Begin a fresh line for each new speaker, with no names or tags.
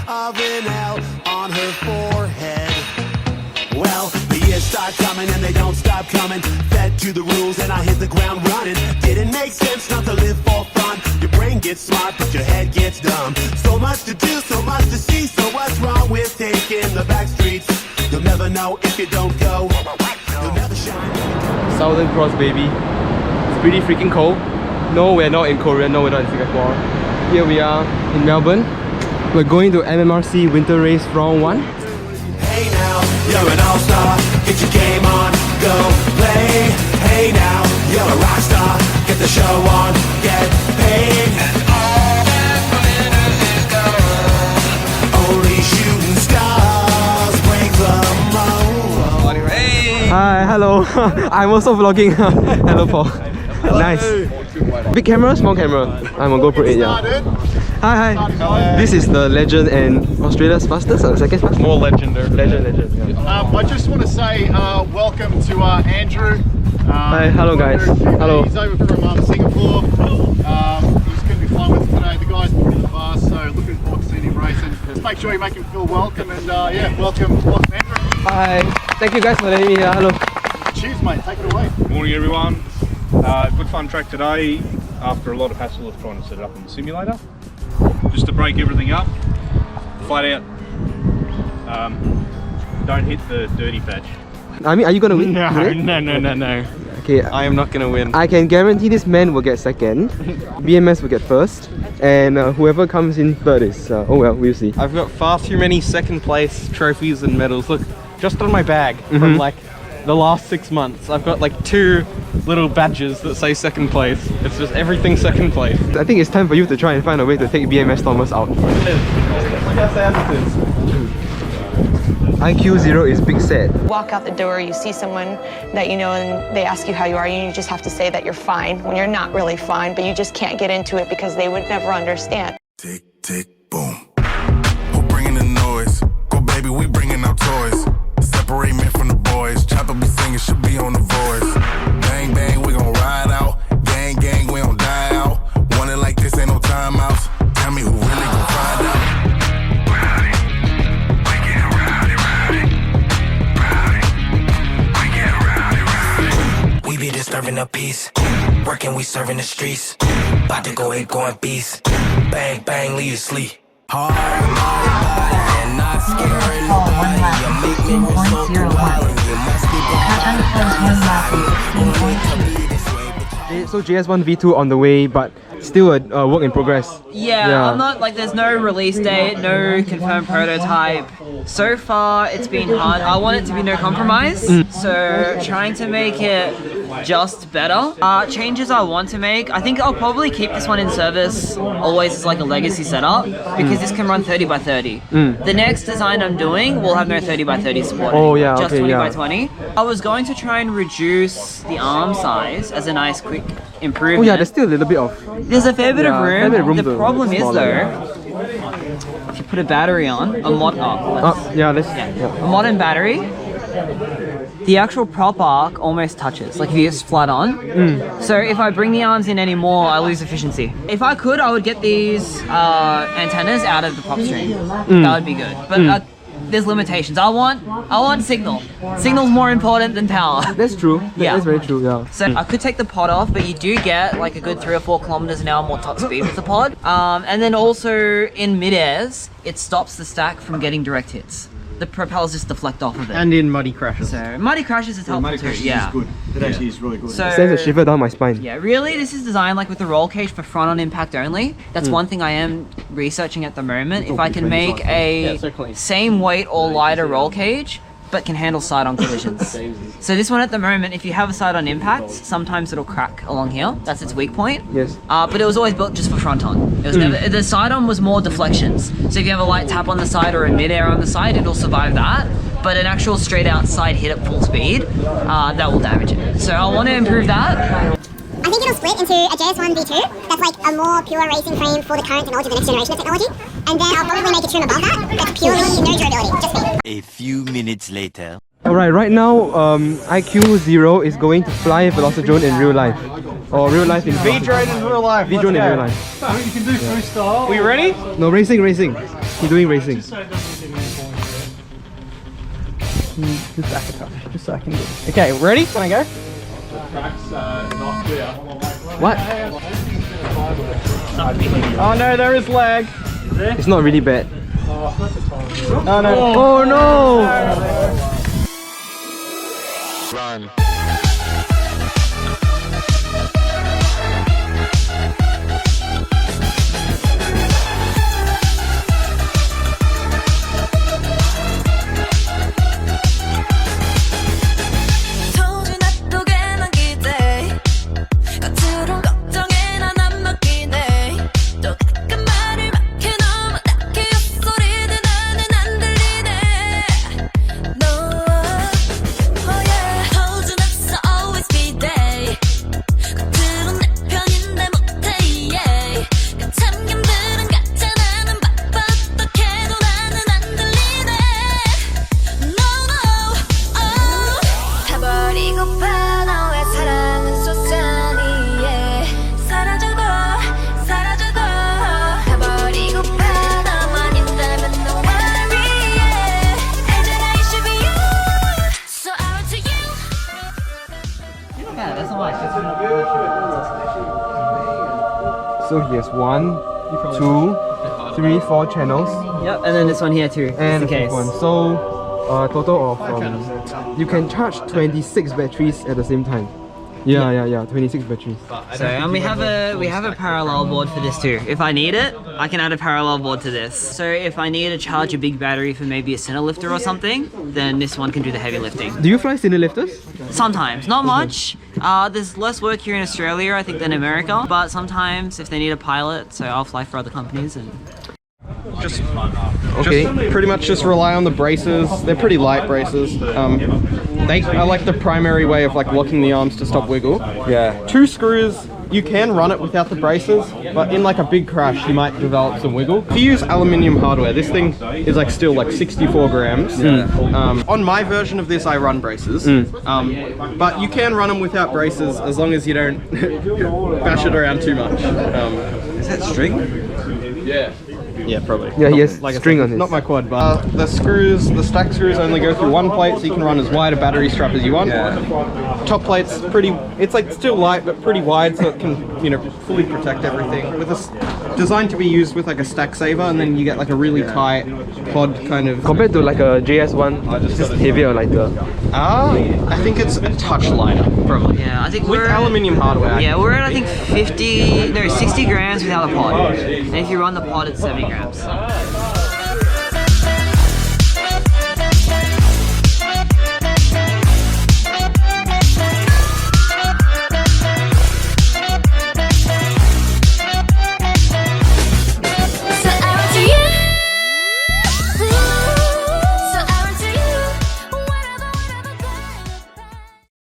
of an L on her forehead. Well, the years start coming and they don't stop coming. Fed to the rules and I hit the ground running. Didn't make sense not to live for fun. Your brain gets smart but your head gets dumb. So much to do, so much to see. So what's wrong with taking the back streets? You'll never know if you don't go. You'll never shine.
Southern Cross, baby. It's pretty freaking cold. No, we're not in Korea. No, we're not in Singapore. Here we are in Melbourne. We're going to MMRC Winter Race Round 1.
Hey now, you're an all-star. Get your game on, go play. Hey now, you're a rock star. Get the show on, get paid. And all that glitters is gold. Only shooting stars break the mold.
Hey! Hi, hello. I'm also vlogging. Hello, Paul. Nice. Big camera, small camera. I'm on GoPro 8, yeah. Hi, hi. This is the legend and Australia's fastest or second fastest?
More legendary.
Legend. Yeah.
I just want to say welcome to Andrew.
Hi, hello guys. Hello.
He's over from Singapore. He's going to be flying with us today. The guy's brought in the bus, so looking forward to seeing him racing. Just make sure you make him feel welcome and yeah, welcome Andrew.
Hi. Thank you guys for letting me here. Hello.
Cheers, mate. Take it away.
Morning, everyone. Good fun track today. After a lot of hassle of trying to set it up in the simulator, just to break everything up, flat out. Don't hit the dirty patch.
I mean, are you gonna win?
No.
Okay,
I am not gonna win.
I can guarantee this man will get second, BMS will get first, and whoever comes in third is, oh well, we'll see.
I've got far too many second place trophies and medals. Look, just on my bag from like the last 6 months, I've got like 2 little badges that say second place. It's just everything second place.
I think it's time for you to try and find a way to take BMS Thomas out. IQ 0 is big sad.
Walk out the door, you see someone that you know and they ask you how you are, and you just have to say that you're fine when you're not really fine, but you just can't get into it because they would never understand.
Tick, tick, boom. Who bringing the noise? Go baby, we bringing our toys. Separate men from the boys. Chopper be singing, should be on the voice. Bang, bang, we gon' ride out. Gang, gang, we don't die out. Want it like this, ain't no timeouts. Tell me who really gon' find out.
We be disturbing the peace. Working, we serving the streets. About to go ahead, going beast. Bang, bang, leave you sleep. Hard, and not scaring nobody. You make me result to wild, and you must be
So JS1 V2 on the way, but still a work in progress.
Yeah, I'm not like there's no release date, no confirmed prototype. So far it's been hard. I want it to be no compromise, so trying to make it just better. Changes I want to make, I think I'll probably keep this one in service always as like a legacy setup because this can run 30 by 30. The next design I'm doing will have no 30 by 30 support.
Oh yeah,
just
okay,
20
yeah.
by 20. I was going to try and reduce the arm size as a nice quick improvement.
Oh yeah, there's still a little bit of...
There's a fair bit of room. The
to
problem is
explore,
though, if you put a battery on, a modern battery, the actual prop arc almost touches, like if you just flat on. So if I bring the arms in anymore, I lose efficiency. If I could, I would get these antennas out of the prop string. That would be good. But there's limitations. I want signal. Signal's more important than power.
That's true.
Yeah.
That's very true, yeah.
So I could take the pod off, but you do get like a good 3 or 4 kilometers an hour more top speed with the pod. And then also in mid-airs, it stops the stack from getting direct hits. The propellers just deflect off of it.
And in muddy crashes.
So muddy crashes is helpful too. Yeah.
Good. It actually is really good.
So,
It sends a shiver down my spine.
yeah, really, this is designed like with the roll cage for front on impact only. That's one thing I am researching at the moment. If I can make a same weight or lighter roll cage, but can handle side-on collisions. So this one at the moment, if you have a side-on impact, sometimes it'll crack along here. That's its weak point.
Yes.
But it was always built just for front-on. It was never, the side-on was more deflections. So if you have a light tap on the side or a mid-air on the side, it'll survive that. But an actual straight-out side hit at full speed, that will damage it. So I want to improve that.
I think it'll split into a JS1 V2 that's like a more pure racing frame for the current technology, the next generation of technology. And then I'll probably make a trim above that that's purely no durability, just me.
A few minutes later.
Alright, right now IQ 0 is going to fly Velocidrone in real life. or real life in
V-drone in real life.
V-drone in
let's
real
go.
life.
You can do freestyle.
We ready?
No, racing. He's doing racing.
Just back it up, just so I can get. Okay, ready? Can I go?
What?
Oh no, there is lag.
It's not really bad.
Oh no.
Oh no!
Run.
told you not to get on 기대 겉으론 걱정에 난 안 맡기네 또 가끔 말을 막해 너무 딱히 헛소리는 나는 안 들리네 No oh yeah told you not to always be there 겉으론 내 편인데 못해 yeah 그 참견들은 가짜 나는 바빠 어떡해도 나는 안 들리네 No no oh 타버리고파 너의 사랑은 쏟아니 yeah. 사라져도 사라져도 타버리고파 너만 있다면 no worry yeah. 알잖아 it should be you so I went to you
Yeah, that's not much.
So he has 1, 2, 3, 4 channels,
Yep, and then this one here too.
and
just
the
in case.
one. So total of you can charge 26 batteries at the same time. Yeah, 26 batteries.
So and we have a parallel board for this too. If I need it, I can add a parallel board to this. So if I need to charge a big battery for maybe a center lifter or something, then this one can do the heavy lifting.
Do you fly cine lifters?
Sometimes, not much. There's less work here in Australia, I think, than America. But sometimes if they need a pilot, so I'll fly for other companies and.
Just
Okay.
pretty much just rely on the braces. They're pretty light braces. They are like the primary way of like locking the arms to stop wiggle.
Yeah.
2 screws, you can run it without the braces, but in like a big crash, you might develop some wiggle. If you use aluminium hardware, this thing is like still like 64 grams. On my version of this, I run braces, but you can run them without braces as long as you don't bash it around too much.
Is that string?
Yeah, probably.
Yeah, he has
I
string
said,
on his.
Not my quad, but the screws, the stack screws only go through one plate, so you can run as wide a battery strap as you want. Top plate's pretty, it's like still light, but pretty wide, so it can, you know, fully protect everything. With this, designed to be used with like a stack saver, and then you get like a really tight pod kind of.
Compared to like a JS1, it's just heavier, lighter.
I think it's a touch lighter, probably.
Yeah, I think
With
we're
aluminium hardware.
Yeah, we're at I think 60 grams without a pod, and if you run the pod, it's 70 grams.